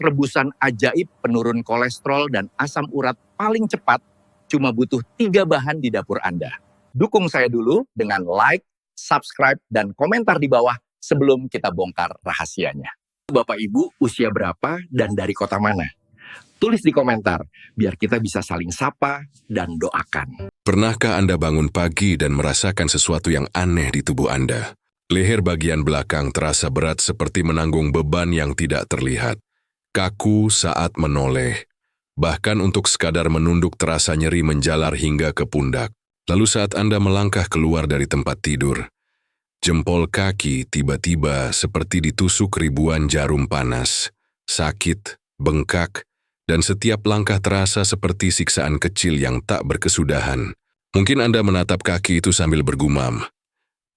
rebusan ajaib penurun kolesterol dan asam urat paling cepat cuma butuh 3 bahan di dapur Anda. Dukung saya dulu dengan like, subscribe, dan komentar di bawah sebelum kita bongkar rahasianya. Bapak Ibu usia berapa dan dari kota mana? Tulis di komentar, biar kita bisa saling sapa dan doakan. Pernahkah Anda bangun pagi dan merasakan sesuatu yang aneh di tubuh Anda? Leher bagian belakang terasa berat seperti menanggung beban yang tidak terlihat. Kaku saat menoleh. Bahkan untuk sekadar menunduk terasa nyeri menjalar hingga ke pundak. Lalu saat Anda melangkah keluar dari tempat tidur, jempol kaki tiba-tiba seperti ditusuk ribuan jarum panas. Sakit, bengkak, dan setiap langkah terasa seperti siksaan kecil yang tak berkesudahan. Mungkin Anda menatap kaki itu sambil bergumam,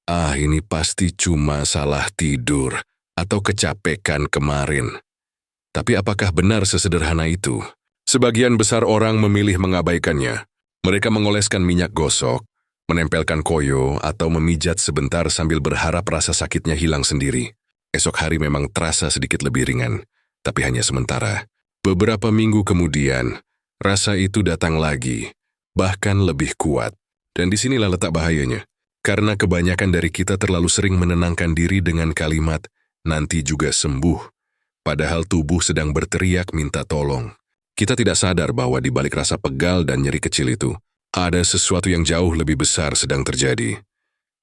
ini pasti cuma salah tidur atau kecapekan kemarin. Tapi apakah benar sesederhana itu? Sebagian besar orang memilih mengabaikannya. Mereka mengoleskan minyak gosok, menempelkan koyo, atau memijat sebentar sambil berharap rasa sakitnya hilang sendiri. Esok hari memang terasa sedikit lebih ringan, tapi hanya sementara. Beberapa minggu kemudian, rasa itu datang lagi, bahkan lebih kuat. Dan disinilah letak bahayanya. Karena kebanyakan dari kita terlalu sering menenangkan diri dengan kalimat, nanti juga sembuh. Padahal tubuh sedang berteriak minta tolong. Kita tidak sadar bahwa di balik rasa pegal dan nyeri kecil itu, ada sesuatu yang jauh lebih besar sedang terjadi.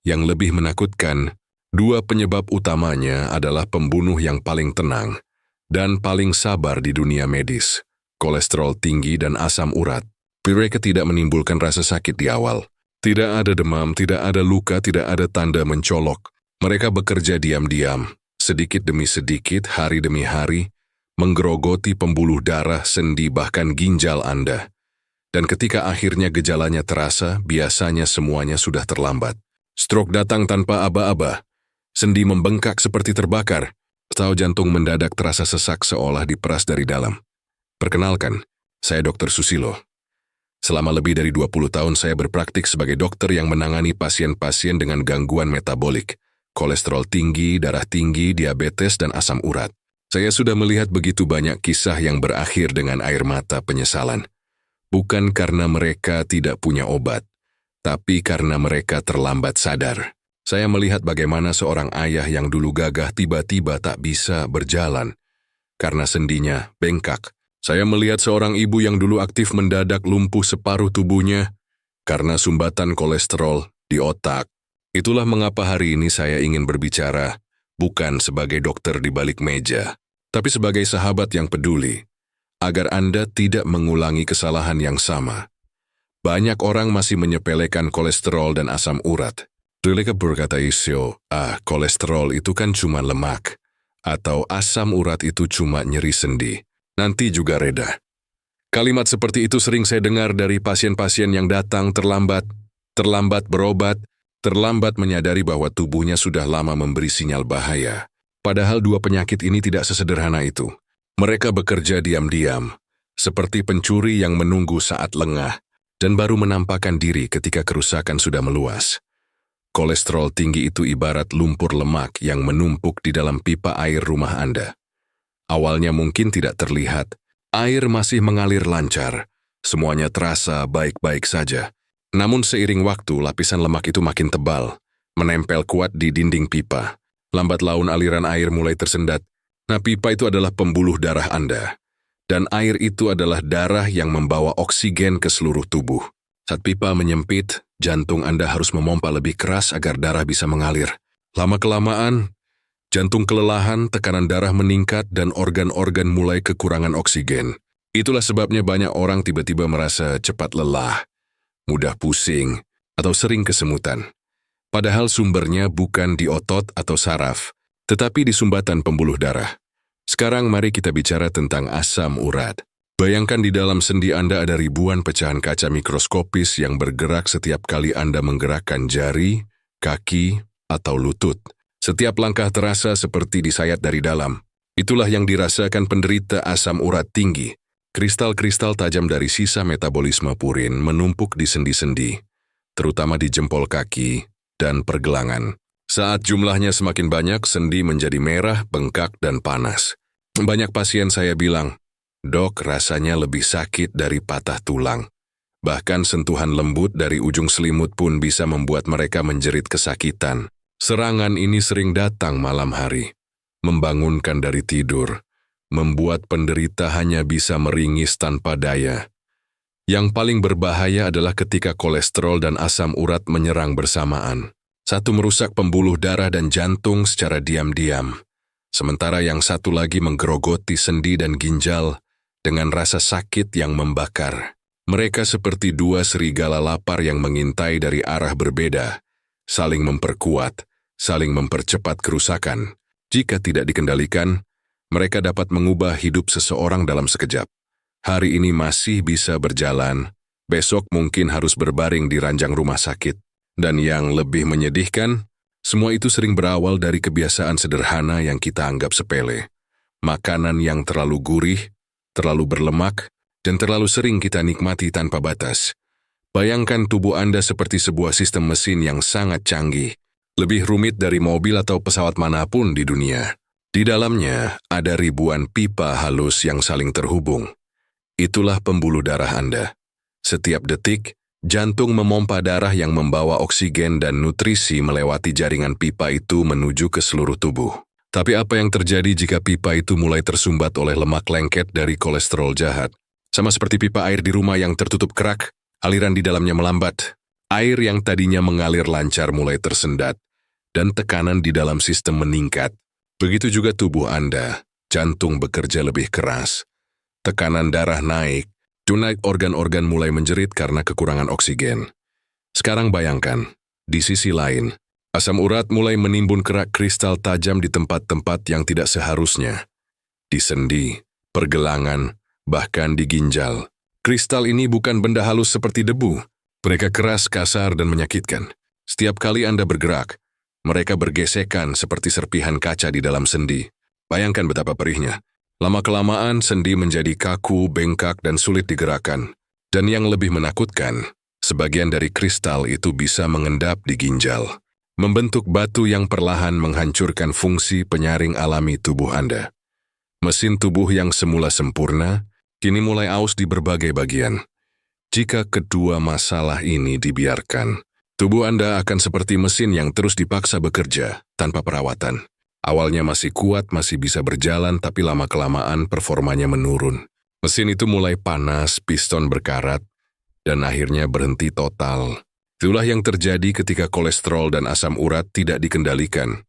Yang lebih menakutkan, 2 penyebab utamanya adalah pembunuh yang paling tenang dan paling sabar di dunia medis, kolesterol tinggi dan asam urat. Mereka tidak menimbulkan rasa sakit di awal. Tidak ada demam, tidak ada luka, tidak ada tanda mencolok. Mereka bekerja diam-diam, sedikit demi sedikit, hari demi hari, menggerogoti pembuluh darah, sendi, bahkan ginjal Anda. Dan ketika akhirnya gejalanya terasa, biasanya semuanya sudah terlambat. Stroke datang tanpa aba-aba, sendi membengkak seperti terbakar, atau jantung mendadak terasa sesak seolah diperas dari dalam. Perkenalkan, saya Dr. Susilo. Selama lebih dari 20 tahun saya berpraktik sebagai dokter yang menangani pasien-pasien dengan gangguan metabolik, kolesterol tinggi, darah tinggi, diabetes, dan asam urat. Saya sudah melihat begitu banyak kisah yang berakhir dengan air mata penyesalan. Bukan karena mereka tidak punya obat, tapi karena mereka terlambat sadar. Saya melihat bagaimana seorang ayah yang dulu gagah tiba-tiba tak bisa berjalan karena sendinya bengkak. Saya melihat seorang ibu yang dulu aktif mendadak lumpuh separuh tubuhnya karena sumbatan kolesterol di otak. Itulah mengapa hari ini saya ingin berbicara bukan sebagai dokter di balik meja, tapi sebagai sahabat yang peduli, agar Anda tidak mengulangi kesalahan yang sama. Banyak orang masih menyepelekan kolesterol dan asam urat. Mereka berkata kolesterol itu kan cuma lemak, atau asam urat itu cuma nyeri sendi. Nanti juga reda. Kalimat seperti itu sering saya dengar dari pasien-pasien yang datang terlambat berobat, terlambat menyadari bahwa tubuhnya sudah lama memberi sinyal bahaya. Padahal 2 penyakit ini tidak sesederhana itu. Mereka bekerja diam-diam, seperti pencuri yang menunggu saat lengah, dan baru menampakkan diri ketika kerusakan sudah meluas. Kolesterol tinggi itu ibarat lumpur lemak yang menumpuk di dalam pipa air rumah Anda. Awalnya mungkin tidak terlihat, air masih mengalir lancar, semuanya terasa baik-baik saja. Namun seiring waktu, lapisan lemak itu makin tebal, menempel kuat di dinding pipa. Lambat laun aliran air mulai tersendat. Nah, pipa itu adalah pembuluh darah Anda. Dan air itu adalah darah yang membawa oksigen ke seluruh tubuh. Saat pipa menyempit, jantung Anda harus memompa lebih keras agar darah bisa mengalir. Lama-kelamaan, jantung kelelahan, tekanan darah meningkat, dan organ-organ mulai kekurangan oksigen. Itulah sebabnya banyak orang tiba-tiba merasa cepat lelah, mudah pusing, atau sering kesemutan. Padahal sumbernya bukan di otot atau saraf, tetapi di sumbatan pembuluh darah. Sekarang mari kita bicara tentang asam urat. Bayangkan di dalam sendi Anda ada ribuan pecahan kaca mikroskopis yang bergerak setiap kali Anda menggerakkan jari, kaki, atau lutut. Setiap langkah terasa seperti disayat dari dalam. Itulah yang dirasakan penderita asam urat tinggi. Kristal-kristal tajam dari sisa metabolisme purin menumpuk di sendi-sendi, terutama di jempol kaki dan pergelangan. Saat jumlahnya semakin banyak, sendi menjadi merah, bengkak, dan panas. Banyak pasien saya bilang, "Dok, rasanya lebih sakit dari patah tulang." Bahkan sentuhan lembut dari ujung selimut pun bisa membuat mereka menjerit kesakitan. Serangan ini sering datang malam hari, membangunkan dari tidur, membuat penderita hanya bisa meringis tanpa daya. Yang paling berbahaya adalah ketika kolesterol dan asam urat menyerang bersamaan. Satu merusak pembuluh darah dan jantung secara diam-diam, sementara yang satu lagi menggerogoti sendi dan ginjal dengan rasa sakit yang membakar. Mereka seperti dua serigala lapar yang mengintai dari arah berbeda, saling memperkuat, saling mempercepat kerusakan. Jika tidak dikendalikan, mereka dapat mengubah hidup seseorang dalam sekejap. Hari ini masih bisa berjalan, besok mungkin harus berbaring di ranjang rumah sakit. Dan yang lebih menyedihkan, semua itu sering berawal dari kebiasaan sederhana yang kita anggap sepele. Makanan yang terlalu gurih, terlalu berlemak, dan terlalu sering kita nikmati tanpa batas. Bayangkan tubuh Anda seperti sebuah sistem mesin yang sangat canggih, lebih rumit dari mobil atau pesawat manapun di dunia. Di dalamnya ada ribuan pipa halus yang saling terhubung. Itulah pembuluh darah Anda. Setiap detik, jantung memompa darah yang membawa oksigen dan nutrisi melewati jaringan pipa itu menuju ke seluruh tubuh. Tapi apa yang terjadi jika pipa itu mulai tersumbat oleh lemak lengket dari kolesterol jahat? Sama seperti pipa air di rumah yang tertutup kerak, aliran di dalamnya melambat. Air yang tadinya mengalir lancar mulai tersendat, dan tekanan di dalam sistem meningkat. Begitu juga tubuh Anda, jantung bekerja lebih keras. Tekanan darah naik, organ-organ mulai menjerit karena kekurangan oksigen. Sekarang bayangkan, di sisi lain, asam urat mulai menimbun kerak kristal tajam di tempat-tempat yang tidak seharusnya. Di sendi, pergelangan, bahkan di ginjal. Kristal ini bukan benda halus seperti debu. Mereka keras, kasar, dan menyakitkan. Setiap kali Anda bergerak, mereka bergesekan seperti serpihan kaca di dalam sendi. Bayangkan betapa perihnya. Lama-kelamaan, sendi menjadi kaku, bengkak, dan sulit digerakkan. Dan yang lebih menakutkan, sebagian dari kristal itu bisa mengendap di ginjal, membentuk batu yang perlahan menghancurkan fungsi penyaring alami tubuh Anda. Mesin tubuh yang semula sempurna, kini mulai aus di berbagai bagian. Jika kedua masalah ini dibiarkan, tubuh Anda akan seperti mesin yang terus dipaksa bekerja tanpa perawatan. Awalnya masih kuat, masih bisa berjalan, tapi lama-kelamaan performanya menurun. Mesin itu mulai panas, piston berkarat, dan akhirnya berhenti total. Itulah yang terjadi ketika kolesterol dan asam urat tidak dikendalikan.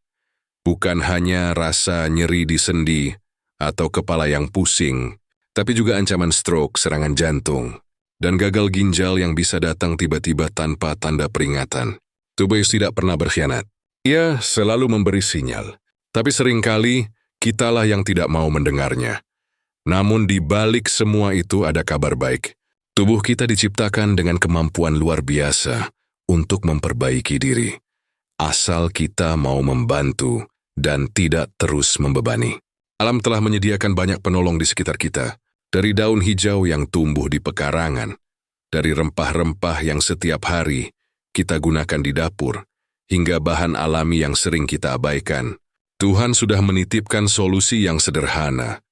Bukan hanya rasa nyeri di sendi atau kepala yang pusing, tapi juga ancaman stroke, serangan jantung, dan gagal ginjal yang bisa datang tiba-tiba tanpa tanda peringatan. Tubuh tidak pernah berkhianat. Ia selalu memberi sinyal. Tapi seringkali, kitalah yang tidak mau mendengarnya. Namun di balik semua itu ada kabar baik. Tubuh kita diciptakan dengan kemampuan luar biasa untuk memperbaiki diri. Asal kita mau membantu dan tidak terus membebani. Alam telah menyediakan banyak penolong di sekitar kita. Dari daun hijau yang tumbuh di pekarangan, dari rempah-rempah yang setiap hari kita gunakan di dapur, hingga bahan alami yang sering kita abaikan. Tuhan sudah menitipkan solusi yang sederhana,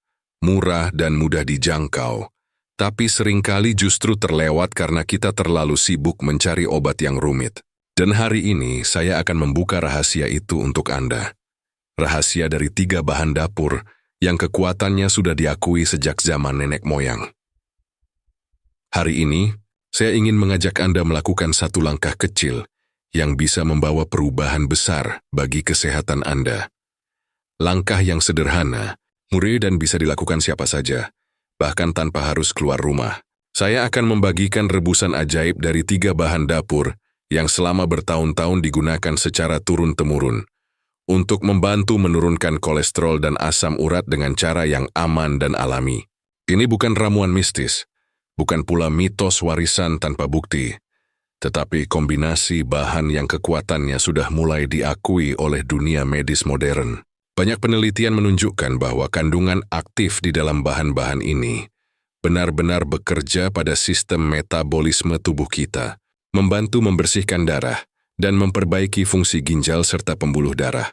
murah dan mudah dijangkau, tapi seringkali justru terlewat karena kita terlalu sibuk mencari obat yang rumit. Dan hari ini saya akan membuka rahasia itu untuk Anda. Rahasia dari 3 bahan dapur yang kekuatannya sudah diakui sejak zaman nenek moyang. Hari ini, saya ingin mengajak Anda melakukan satu langkah kecil yang bisa membawa perubahan besar bagi kesehatan Anda. Langkah yang sederhana, murah dan bisa dilakukan siapa saja, bahkan tanpa harus keluar rumah. Saya akan membagikan rebusan ajaib dari 3 bahan dapur yang selama bertahun-tahun digunakan secara turun-temurun untuk membantu menurunkan kolesterol dan asam urat dengan cara yang aman dan alami. Ini bukan ramuan mistis, bukan pula mitos warisan tanpa bukti, tetapi kombinasi bahan yang kekuatannya sudah mulai diakui oleh dunia medis modern. Banyak penelitian menunjukkan bahwa kandungan aktif di dalam bahan-bahan ini benar-benar bekerja pada sistem metabolisme tubuh kita, membantu membersihkan darah dan memperbaiki fungsi ginjal serta pembuluh darah.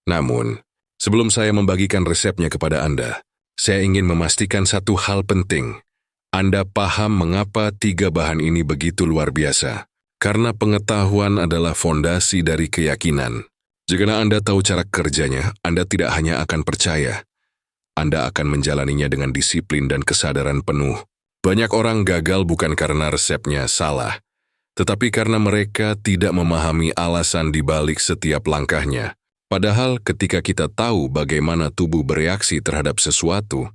Namun, sebelum saya membagikan resepnya kepada Anda, saya ingin memastikan satu hal penting. Anda paham mengapa 3 bahan ini begitu luar biasa? Karena pengetahuan adalah fondasi dari keyakinan. Jika Anda tahu cara kerjanya, Anda tidak hanya akan percaya, Anda akan menjalaninya dengan disiplin dan kesadaran penuh. Banyak orang gagal bukan karena resepnya salah, tetapi karena mereka tidak memahami alasan di balik setiap langkahnya. Padahal ketika kita tahu bagaimana tubuh bereaksi terhadap sesuatu,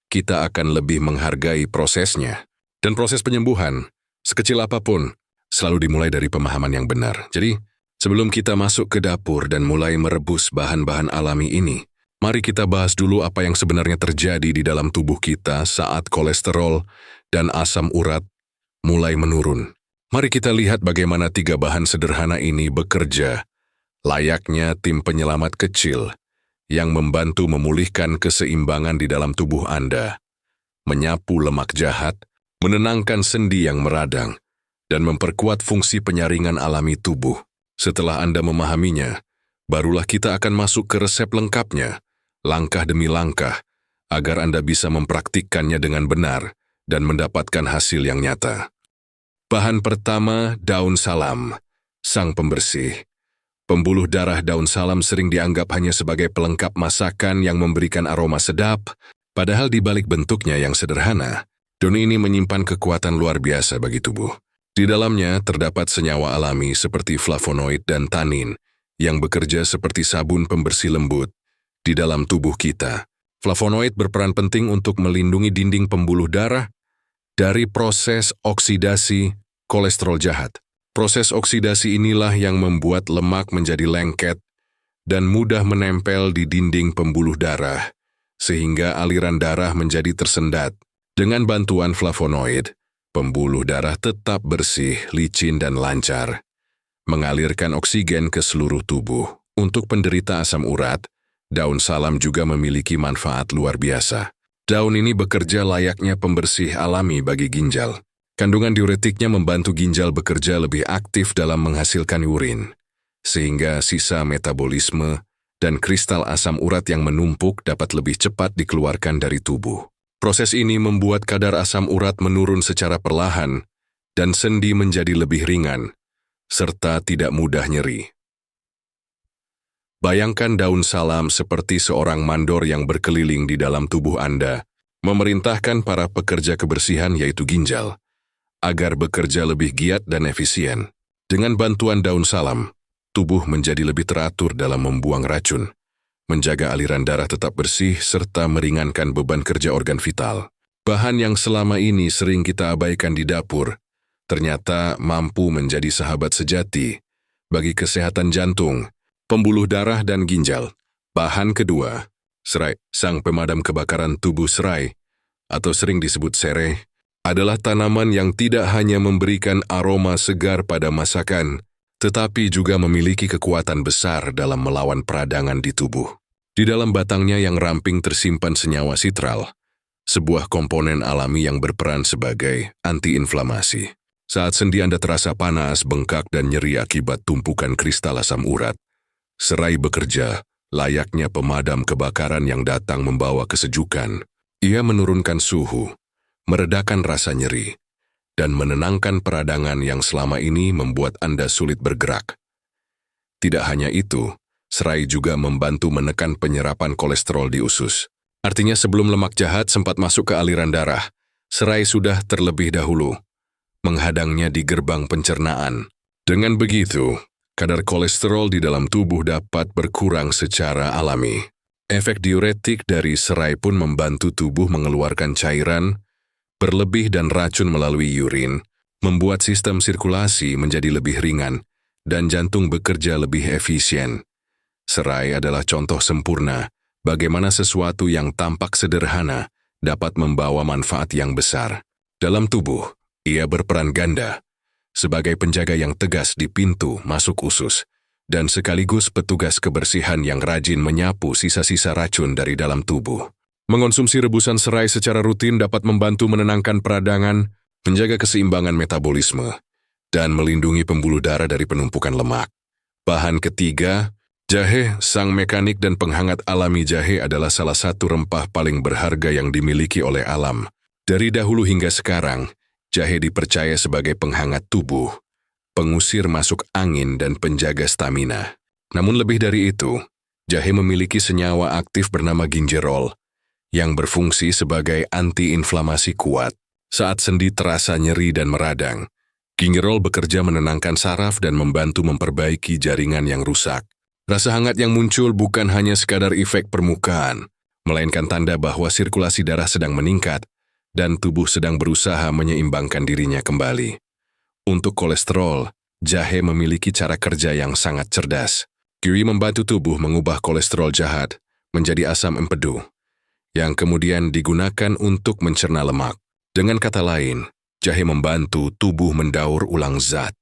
kita akan lebih menghargai prosesnya. Dan proses penyembuhan, sekecil apapun, selalu dimulai dari pemahaman yang benar. Jadi, sebelum kita masuk ke dapur dan mulai merebus bahan-bahan alami ini, mari kita bahas dulu apa yang sebenarnya terjadi di dalam tubuh kita saat kolesterol dan asam urat mulai menurun. Mari kita lihat bagaimana 3 bahan sederhana ini bekerja, layaknya tim penyelamat kecil yang membantu memulihkan keseimbangan di dalam tubuh Anda, menyapu lemak jahat, menenangkan sendi yang meradang, dan memperkuat fungsi penyaringan alami tubuh. Setelah Anda memahaminya, barulah kita akan masuk ke resep lengkapnya, langkah demi langkah, agar Anda bisa mempraktikkannya dengan benar dan mendapatkan hasil yang nyata. Bahan pertama, daun salam, sang pembersih. Pembuluh darah daun salam sering dianggap hanya sebagai pelengkap masakan yang memberikan aroma sedap, padahal di balik bentuknya yang sederhana, daun ini menyimpan kekuatan luar biasa bagi tubuh. Di dalamnya terdapat senyawa alami seperti flavonoid dan tanin yang bekerja seperti sabun pembersih lembut di dalam tubuh kita. Flavonoid berperan penting untuk melindungi dinding pembuluh darah dari proses oksidasi kolesterol jahat. Proses oksidasi inilah yang membuat lemak menjadi lengket dan mudah menempel di dinding pembuluh darah, sehingga aliran darah menjadi tersendat. Dengan bantuan flavonoid, pembuluh darah tetap bersih, licin, dan lancar, mengalirkan oksigen ke seluruh tubuh. Untuk penderita asam urat, daun salam juga memiliki manfaat luar biasa. Daun ini bekerja layaknya pembersih alami bagi ginjal. Kandungan diuretiknya membantu ginjal bekerja lebih aktif dalam menghasilkan urin, sehingga sisa metabolisme dan kristal asam urat yang menumpuk dapat lebih cepat dikeluarkan dari tubuh. Proses ini membuat kadar asam urat menurun secara perlahan dan sendi menjadi lebih ringan, serta tidak mudah nyeri. Bayangkan daun salam seperti seorang mandor yang berkeliling di dalam tubuh Anda, memerintahkan para pekerja kebersihan yaitu ginjal, agar bekerja lebih giat dan efisien. Dengan bantuan daun salam, tubuh menjadi lebih teratur dalam membuang racun, menjaga aliran darah tetap bersih, serta meringankan beban kerja organ vital. Bahan yang selama ini sering kita abaikan di dapur, ternyata mampu menjadi sahabat sejati bagi kesehatan jantung, pembuluh darah, dan ginjal. Bahan kedua, serai, sang pemadam kebakaran tubuh. Serai, atau sering disebut sereh, adalah tanaman yang tidak hanya memberikan aroma segar pada masakan, tetapi juga memiliki kekuatan besar dalam melawan peradangan di tubuh. Di dalam batangnya yang ramping tersimpan senyawa sitral, sebuah komponen alami yang berperan sebagai antiinflamasi. Saat sendi Anda terasa panas, bengkak, dan nyeri akibat tumpukan kristal asam urat, serai bekerja layaknya pemadam kebakaran yang datang membawa kesejukan. Ia menurunkan suhu, meredakan rasa nyeri, dan menenangkan peradangan yang selama ini membuat Anda sulit bergerak. Tidak hanya itu, serai juga membantu menekan penyerapan kolesterol di usus. Artinya sebelum lemak jahat sempat masuk ke aliran darah, serai sudah terlebih dahulu menghadangnya di gerbang pencernaan. Dengan begitu, kadar kolesterol di dalam tubuh dapat berkurang secara alami. Efek diuretik dari serai pun membantu tubuh mengeluarkan cairan berlebih dan racun melalui urin, membuat sistem sirkulasi menjadi lebih ringan dan jantung bekerja lebih efisien. Serai adalah contoh sempurna bagaimana sesuatu yang tampak sederhana dapat membawa manfaat yang besar. Dalam tubuh, ia berperan ganda, sebagai penjaga yang tegas di pintu masuk usus, dan sekaligus petugas kebersihan yang rajin menyapu sisa-sisa racun dari dalam tubuh. Mengonsumsi rebusan serai secara rutin dapat membantu menenangkan peradangan, menjaga keseimbangan metabolisme, dan melindungi pembuluh darah dari penumpukan lemak. Bahan ketiga, Jahe, sang mekanik dan penghangat alami jahe adalah salah satu rempah paling berharga yang dimiliki oleh alam. Dari dahulu hingga sekarang, jahe dipercaya sebagai penghangat tubuh, pengusir masuk angin dan penjaga stamina. Namun lebih dari itu, jahe memiliki senyawa aktif bernama gingerol, yang berfungsi sebagai anti-inflamasi kuat. Saat sendi terasa nyeri dan meradang, gingerol bekerja menenangkan saraf dan membantu memperbaiki jaringan yang rusak. Rasa hangat yang muncul bukan hanya sekadar efek permukaan, melainkan tanda bahwa sirkulasi darah sedang meningkat dan tubuh sedang berusaha menyeimbangkan dirinya kembali. Untuk kolesterol, jahe memiliki cara kerja yang sangat cerdas. Kiri membantu tubuh mengubah kolesterol jahat menjadi asam empedu, yang kemudian digunakan untuk mencerna lemak. Dengan kata lain, jahe membantu tubuh mendaur ulang zat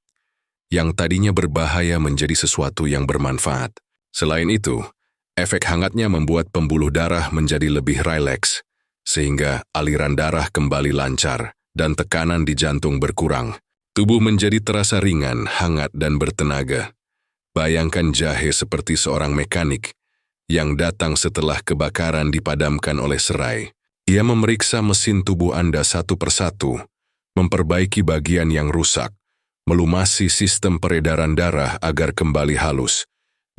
yang tadinya berbahaya menjadi sesuatu yang bermanfaat. Selain itu, efek hangatnya membuat pembuluh darah menjadi lebih rileks, sehingga aliran darah kembali lancar dan tekanan di jantung berkurang. Tubuh menjadi terasa ringan, hangat, dan bertenaga. Bayangkan jahe seperti seorang mekanik yang datang setelah kebakaran dipadamkan oleh serai. Ia memeriksa mesin tubuh Anda satu persatu, memperbaiki bagian yang rusak, melumasi sistem peredaran darah agar kembali halus,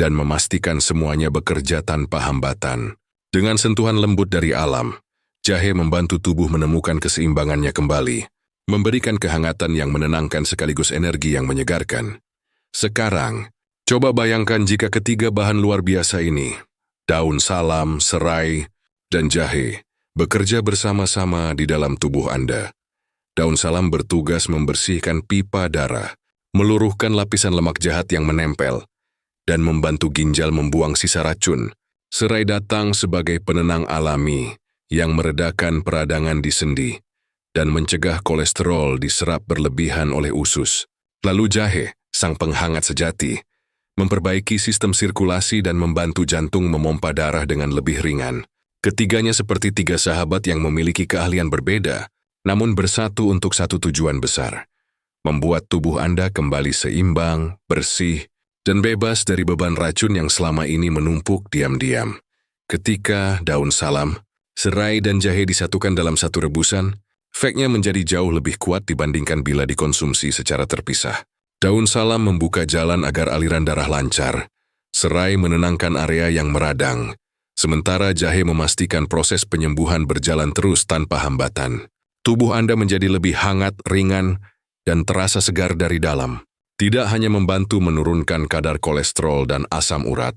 dan memastikan semuanya bekerja tanpa hambatan. Dengan sentuhan lembut dari alam, jahe membantu tubuh menemukan keseimbangannya kembali, memberikan kehangatan yang menenangkan sekaligus energi yang menyegarkan. Sekarang, coba bayangkan jika ketiga bahan luar biasa ini, daun salam, serai, dan jahe, bekerja bersama-sama di dalam tubuh Anda. Daun salam bertugas membersihkan pipa darah, meluruhkan lapisan lemak jahat yang menempel, dan membantu ginjal membuang sisa racun. Serai datang sebagai penenang alami yang meredakan peradangan di sendi dan mencegah kolesterol diserap berlebihan oleh usus. Lalu jahe, sang penghangat sejati, memperbaiki sistem sirkulasi dan membantu jantung memompa darah dengan lebih ringan. Ketiganya seperti tiga sahabat yang memiliki keahlian berbeda, namun bersatu untuk satu tujuan besar, membuat tubuh Anda kembali seimbang, bersih, dan bebas dari beban racun yang selama ini menumpuk diam-diam. Ketika daun salam, serai, dan jahe disatukan dalam satu rebusan, efeknya menjadi jauh lebih kuat dibandingkan bila dikonsumsi secara terpisah. Daun salam membuka jalan agar aliran darah lancar, serai menenangkan area yang meradang, sementara jahe memastikan proses penyembuhan berjalan terus tanpa hambatan. Tubuh Anda menjadi lebih hangat, ringan, dan terasa segar dari dalam. Tidak hanya membantu menurunkan kadar kolesterol dan asam urat,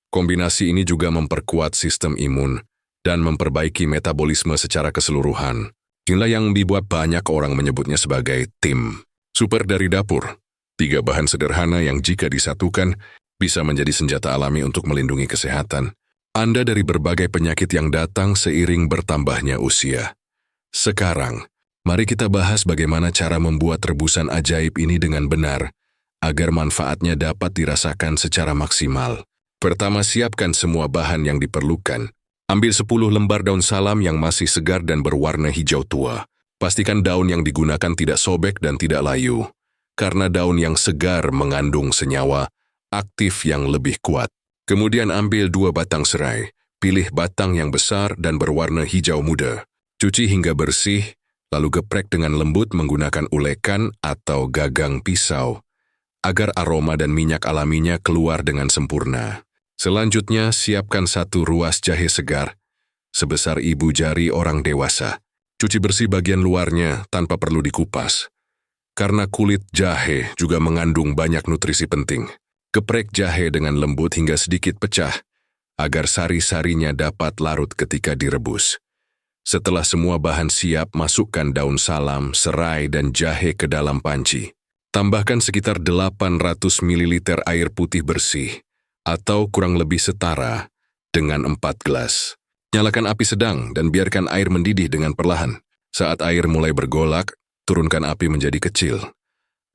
kombinasi ini juga memperkuat sistem imun dan memperbaiki metabolisme secara keseluruhan. Inilah yang dibuat banyak orang menyebutnya sebagai tim super dari dapur. Tiga bahan sederhana yang jika disatukan bisa menjadi senjata alami untuk melindungi kesehatan Anda dari berbagai penyakit yang datang seiring bertambahnya usia. Sekarang, mari kita bahas bagaimana cara membuat rebusan ajaib ini dengan benar, agar manfaatnya dapat dirasakan secara maksimal. Pertama, siapkan semua bahan yang diperlukan. Ambil 10 lembar daun salam yang masih segar dan berwarna hijau tua. Pastikan daun yang digunakan tidak sobek dan tidak layu, karena daun yang segar mengandung senyawa aktif yang lebih kuat. Kemudian ambil 2 batang serai. Pilih batang yang besar dan berwarna hijau muda. Cuci hingga bersih, lalu geprek dengan lembut menggunakan ulekan atau gagang pisau, agar aroma dan minyak alaminya keluar dengan sempurna. Selanjutnya, siapkan 1 ruas jahe segar, sebesar ibu jari orang dewasa. Cuci bersih bagian luarnya tanpa perlu dikupas, karena kulit jahe juga mengandung banyak nutrisi penting. Geprek jahe dengan lembut hingga sedikit pecah, agar sari-sarinya dapat larut ketika direbus. Setelah semua bahan siap, masukkan daun salam, serai, dan jahe ke dalam panci. Tambahkan sekitar 800 ml air putih bersih, atau kurang lebih setara dengan 4 gelas. Nyalakan api sedang dan biarkan air mendidih dengan perlahan. Saat air mulai bergolak, turunkan api menjadi kecil,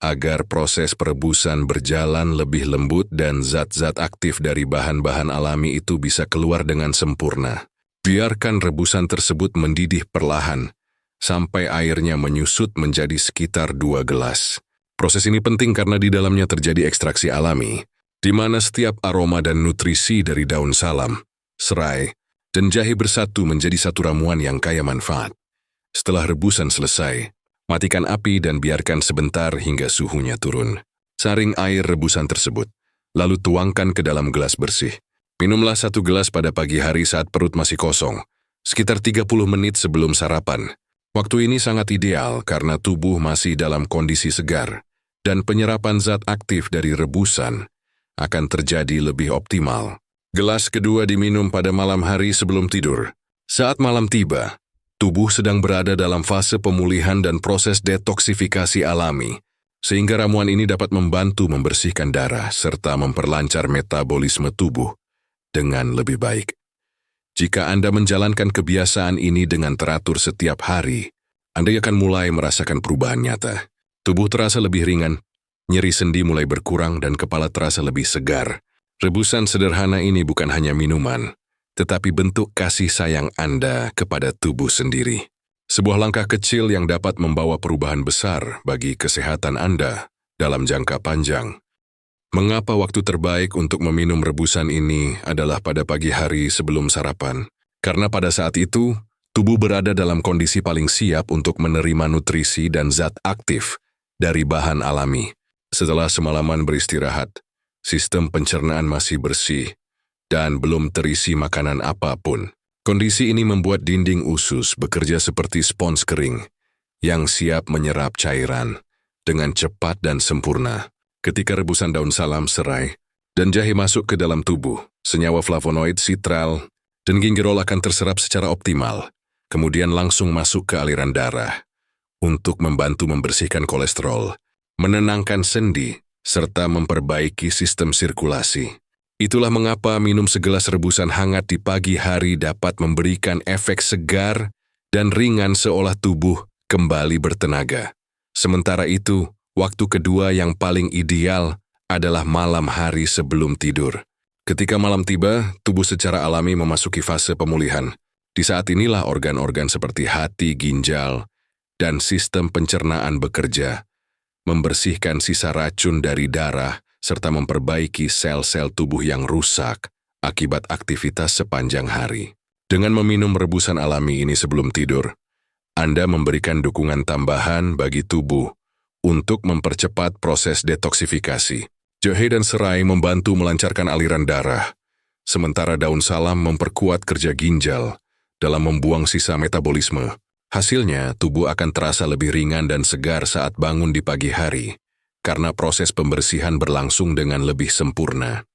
agar proses perebusan berjalan lebih lembut dan zat-zat aktif dari bahan-bahan alami itu bisa keluar dengan sempurna. Biarkan rebusan tersebut mendidih perlahan, sampai airnya menyusut menjadi sekitar 2 gelas. Proses ini penting karena di dalamnya terjadi ekstraksi alami, di mana setiap aroma dan nutrisi dari daun salam, serai, dan jahe bersatu menjadi satu ramuan yang kaya manfaat. Setelah rebusan selesai, matikan api dan biarkan sebentar hingga suhunya turun. Saring air rebusan tersebut, lalu tuangkan ke dalam gelas bersih. Minumlah 1 gelas pada pagi hari saat perut masih kosong, sekitar 30 menit sebelum sarapan. Waktu ini sangat ideal karena tubuh masih dalam kondisi segar, dan penyerapan zat aktif dari rebusan akan terjadi lebih optimal. Gelas kedua diminum pada malam hari sebelum tidur. Saat malam tiba, tubuh sedang berada dalam fase pemulihan dan proses detoksifikasi alami, sehingga ramuan ini dapat membantu membersihkan darah serta memperlancar metabolisme tubuh dengan lebih baik. Jika Anda menjalankan kebiasaan ini dengan teratur setiap hari, Anda akan mulai merasakan perubahan nyata. Tubuh terasa lebih ringan, nyeri sendi mulai berkurang dan kepala terasa lebih segar. Rebusan sederhana ini bukan hanya minuman, tetapi bentuk kasih sayang Anda kepada tubuh sendiri. Sebuah langkah kecil yang dapat membawa perubahan besar bagi kesehatan Anda dalam jangka panjang. Mengapa waktu terbaik untuk meminum rebusan ini adalah pada pagi hari sebelum sarapan? Karena pada saat itu, tubuh berada dalam kondisi paling siap untuk menerima nutrisi dan zat aktif dari bahan alami. Setelah semalaman beristirahat, sistem pencernaan masih bersih dan belum terisi makanan apapun. Kondisi ini membuat dinding usus bekerja seperti spons kering yang siap menyerap cairan dengan cepat dan sempurna. Ketika rebusan daun salam, serai, dan jahe masuk ke dalam tubuh, senyawa flavonoid, sitral, dan gingerol akan terserap secara optimal, kemudian langsung masuk ke aliran darah untuk membantu membersihkan kolesterol, menenangkan sendi, serta memperbaiki sistem sirkulasi. Itulah mengapa minum segelas rebusan hangat di pagi hari dapat memberikan efek segar dan ringan seolah tubuh kembali bertenaga. Sementara itu, waktu kedua yang paling ideal adalah malam hari sebelum tidur. Ketika malam tiba, tubuh secara alami memasuki fase pemulihan. Di saat inilah organ-organ seperti hati, ginjal, dan sistem pencernaan bekerja, membersihkan sisa racun dari darah, serta memperbaiki sel-sel tubuh yang rusak akibat aktivitas sepanjang hari. Dengan meminum rebusan alami ini sebelum tidur, Anda memberikan dukungan tambahan bagi tubuh untuk mempercepat proses detoksifikasi. Jahe dan serai membantu melancarkan aliran darah, sementara daun salam memperkuat kerja ginjal dalam membuang sisa metabolisme. Hasilnya, tubuh akan terasa lebih ringan dan segar saat bangun di pagi hari, karena proses pembersihan berlangsung dengan lebih sempurna.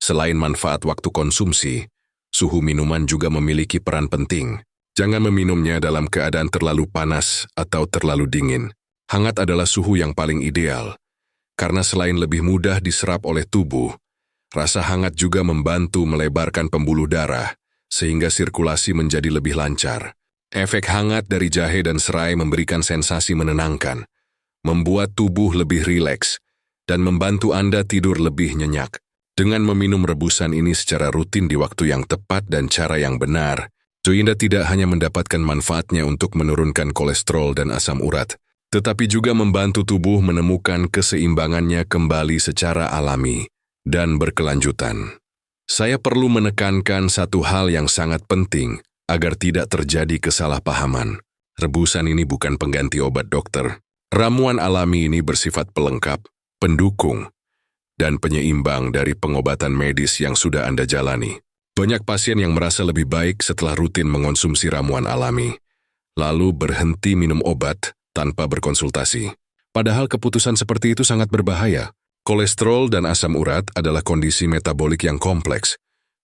Selain manfaat waktu konsumsi, suhu minuman juga memiliki peran penting. Jangan meminumnya dalam keadaan terlalu panas atau terlalu dingin. Hangat adalah suhu yang paling ideal, karena selain lebih mudah diserap oleh tubuh, rasa hangat juga membantu melebarkan pembuluh darah, sehingga sirkulasi menjadi lebih lancar. Efek hangat dari jahe dan serai memberikan sensasi menenangkan, membuat tubuh lebih rileks, dan membantu Anda tidur lebih nyenyak. Dengan meminum rebusan ini secara rutin di waktu yang tepat dan cara yang benar, Anda tidak hanya mendapatkan manfaatnya untuk menurunkan kolesterol dan asam urat, tetapi juga membantu tubuh menemukan keseimbangannya kembali secara alami dan berkelanjutan. Saya perlu menekankan satu hal yang sangat penting agar tidak terjadi kesalahpahaman. Rebusan ini bukan pengganti obat dokter. Ramuan alami ini bersifat pelengkap, pendukung, dan penyeimbang dari pengobatan medis yang sudah Anda jalani. Banyak pasien yang merasa lebih baik setelah rutin mengonsumsi ramuan alami, lalu berhenti minum obat tanpa berkonsultasi. Padahal keputusan seperti itu sangat berbahaya. Kolesterol dan asam urat adalah kondisi metabolik yang kompleks,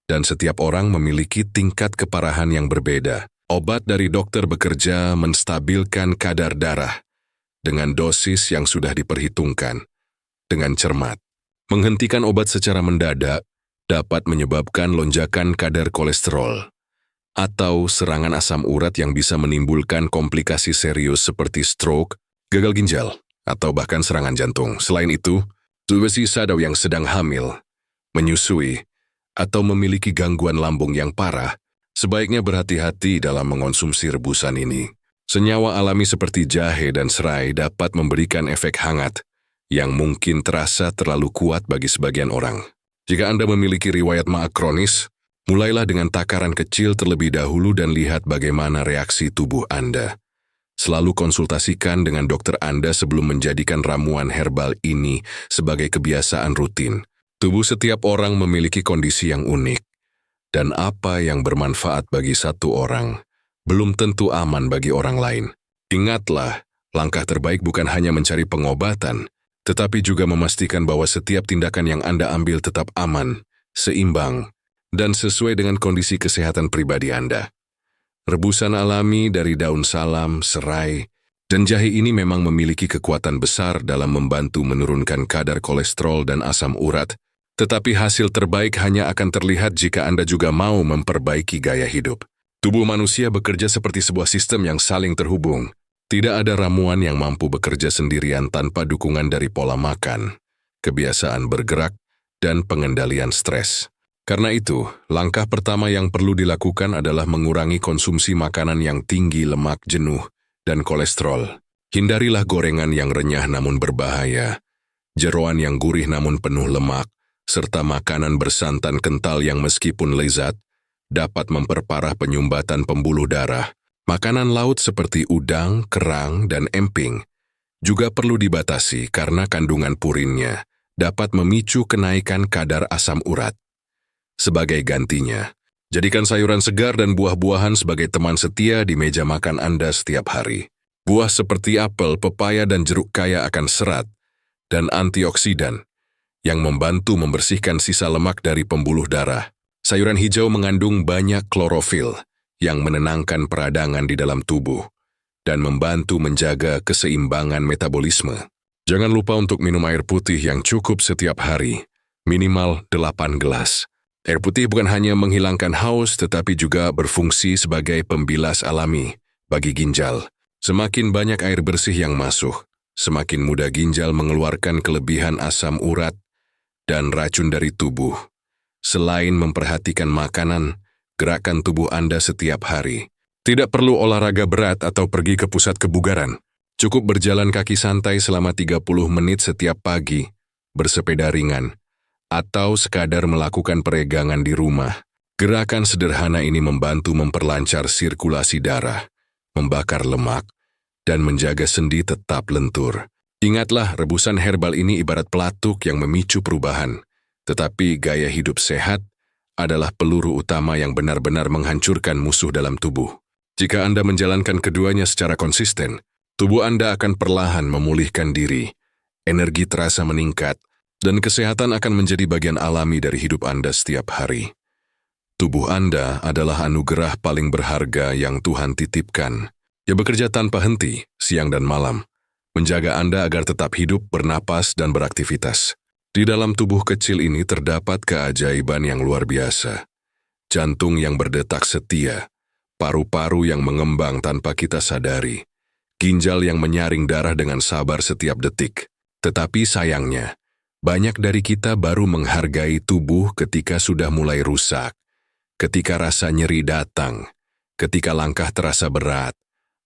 dan setiap orang memiliki tingkat keparahan yang berbeda. Obat dari dokter bekerja menstabilkan kadar darah dengan dosis yang sudah diperhitungkan dengan cermat. Menghentikan obat secara mendadak dapat menyebabkan lonjakan kadar kolesterol atau serangan asam urat yang bisa menimbulkan komplikasi serius seperti stroke, gagal ginjal, atau bahkan serangan jantung. Selain itu, sadau yang sedang hamil, menyusui, atau memiliki gangguan lambung yang parah, sebaiknya berhati-hati dalam mengonsumsi rebusan ini. Senyawa alami seperti jahe dan serai dapat memberikan efek hangat yang mungkin terasa terlalu kuat bagi sebagian orang. Jika Anda memiliki riwayat maag kronis, mulailah dengan takaran kecil terlebih dahulu dan lihat bagaimana reaksi tubuh Anda. Selalu konsultasikan dengan dokter Anda sebelum menjadikan ramuan herbal ini sebagai kebiasaan rutin. Tubuh setiap orang memiliki kondisi yang unik, dan apa yang bermanfaat bagi satu orang belum tentu aman bagi orang lain. Ingatlah, langkah terbaik bukan hanya mencari pengobatan, tetapi juga memastikan bahwa setiap tindakan yang Anda ambil tetap aman, seimbang, dan sesuai dengan kondisi kesehatan pribadi Anda. Rebusan alami dari daun salam, serai, dan jahe ini memang memiliki kekuatan besar dalam membantu menurunkan kadar kolesterol dan asam urat, tetapi hasil terbaik hanya akan terlihat jika Anda juga mau memperbaiki gaya hidup. Tubuh manusia bekerja seperti sebuah sistem yang saling terhubung. Tidak ada ramuan yang mampu bekerja sendirian tanpa dukungan dari pola makan, kebiasaan bergerak, dan pengendalian stres. Karena itu, langkah pertama yang perlu dilakukan adalah mengurangi konsumsi makanan yang tinggi lemak jenuh dan kolesterol. Hindarilah gorengan yang renyah namun berbahaya, jeroan yang gurih namun penuh lemak, serta makanan bersantan kental yang meskipun lezat, dapat memperparah penyumbatan pembuluh darah. Makanan laut seperti udang, kerang, dan emping juga perlu dibatasi karena kandungan purinnya dapat memicu kenaikan kadar asam urat. Sebagai gantinya, jadikan sayuran segar dan buah-buahan sebagai teman setia di meja makan Anda setiap hari. Buah seperti apel, pepaya, dan jeruk kaya akan serat dan antioksidan yang membantu membersihkan sisa lemak dari pembuluh darah. Sayuran hijau mengandung banyak klorofil yang menenangkan peradangan di dalam tubuh dan membantu menjaga keseimbangan metabolisme. Jangan lupa untuk minum air putih yang cukup setiap hari, minimal 8 gelas. Air putih bukan hanya menghilangkan haus, tetapi juga berfungsi sebagai pembilas alami bagi ginjal. Semakin banyak air bersih yang masuk, semakin mudah ginjal mengeluarkan kelebihan asam urat dan racun dari tubuh. Selain memperhatikan makanan, gerakan tubuh Anda setiap hari. Tidak perlu olahraga berat atau pergi ke pusat kebugaran. Cukup berjalan kaki santai selama 30 menit setiap pagi, bersepeda ringan, atau sekadar melakukan peregangan di rumah. Gerakan sederhana ini membantu memperlancar sirkulasi darah, membakar lemak, dan menjaga sendi tetap lentur. Ingatlah, rebusan herbal ini ibarat pelatuk yang memicu perubahan, tetapi gaya hidup sehat adalah peluru utama yang benar-benar menghancurkan musuh dalam tubuh. Jika Anda menjalankan keduanya secara konsisten, tubuh Anda akan perlahan memulihkan diri, energi terasa meningkat, dan kesehatan akan menjadi bagian alami dari hidup Anda setiap hari. Tubuh Anda adalah anugerah paling berharga yang Tuhan titipkan. Ia bekerja tanpa henti, siang dan malam, menjaga Anda agar tetap hidup, bernapas, dan beraktivitas. Di dalam tubuh kecil ini terdapat keajaiban yang luar biasa. Jantung yang berdetak setia, paru-paru yang mengembang tanpa kita sadari, ginjal yang menyaring darah dengan sabar setiap detik. Tetapi sayangnya, banyak dari kita baru menghargai tubuh ketika sudah mulai rusak, ketika rasa nyeri datang, ketika langkah terasa berat,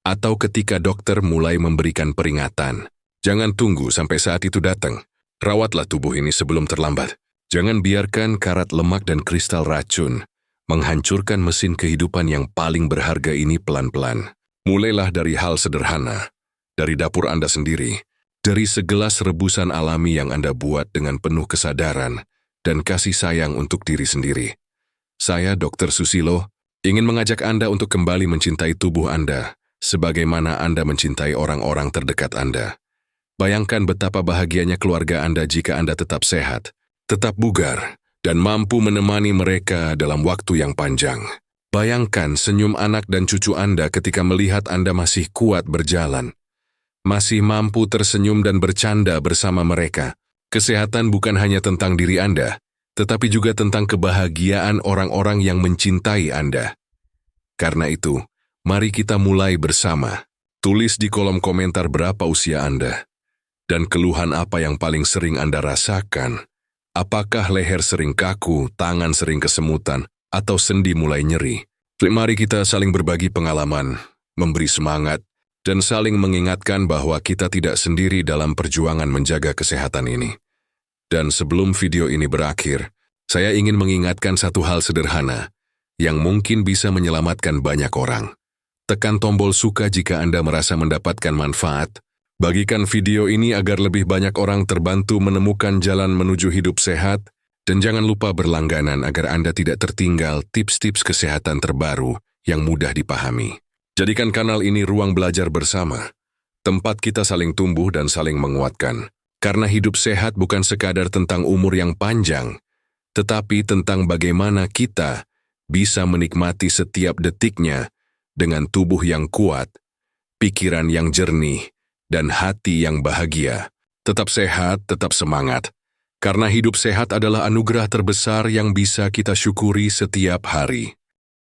atau ketika dokter mulai memberikan peringatan. Jangan tunggu sampai saat itu datang. Rawatlah tubuh ini sebelum terlambat. Jangan biarkan karat lemak dan kristal racun menghancurkan mesin kehidupan yang paling berharga ini pelan-pelan. Mulailah dari hal sederhana, dari dapur Anda sendiri, dari segelas rebusan alami yang Anda buat dengan penuh kesadaran dan kasih sayang untuk diri sendiri. Saya, Dr. Susilo, ingin mengajak Anda untuk kembali mencintai tubuh Anda, sebagaimana Anda mencintai orang-orang terdekat Anda. Bayangkan betapa bahagianya keluarga Anda jika Anda tetap sehat, tetap bugar, dan mampu menemani mereka dalam waktu yang panjang. Bayangkan senyum anak dan cucu Anda ketika melihat Anda masih kuat berjalan, masih mampu tersenyum dan bercanda bersama mereka. Kesehatan bukan hanya tentang diri Anda, tetapi juga tentang kebahagiaan orang-orang yang mencintai Anda. Karena itu, mari kita mulai bersama. Tulis di kolom komentar berapa usia Anda, dan keluhan apa yang paling sering Anda rasakan. Apakah leher sering kaku, tangan sering kesemutan, atau sendi mulai nyeri? Mari kita saling berbagi pengalaman, memberi semangat, dan saling mengingatkan bahwa kita tidak sendiri dalam perjuangan menjaga kesehatan ini. Dan sebelum video ini berakhir, saya ingin mengingatkan satu hal sederhana yang mungkin bisa menyelamatkan banyak orang. Tekan tombol suka jika Anda merasa mendapatkan manfaat. Bagikan video ini agar lebih banyak orang terbantu menemukan jalan menuju hidup sehat, dan jangan lupa berlangganan agar Anda tidak tertinggal tips-tips kesehatan terbaru yang mudah dipahami. Jadikan kanal ini ruang belajar bersama, tempat kita saling tumbuh dan saling menguatkan. Karena hidup sehat bukan sekadar tentang umur yang panjang, tetapi tentang bagaimana kita bisa menikmati setiap detiknya dengan tubuh yang kuat, pikiran yang jernih, dan hati yang bahagia. Tetap sehat, tetap semangat. Karena hidup sehat adalah anugerah terbesar yang bisa kita syukuri setiap hari.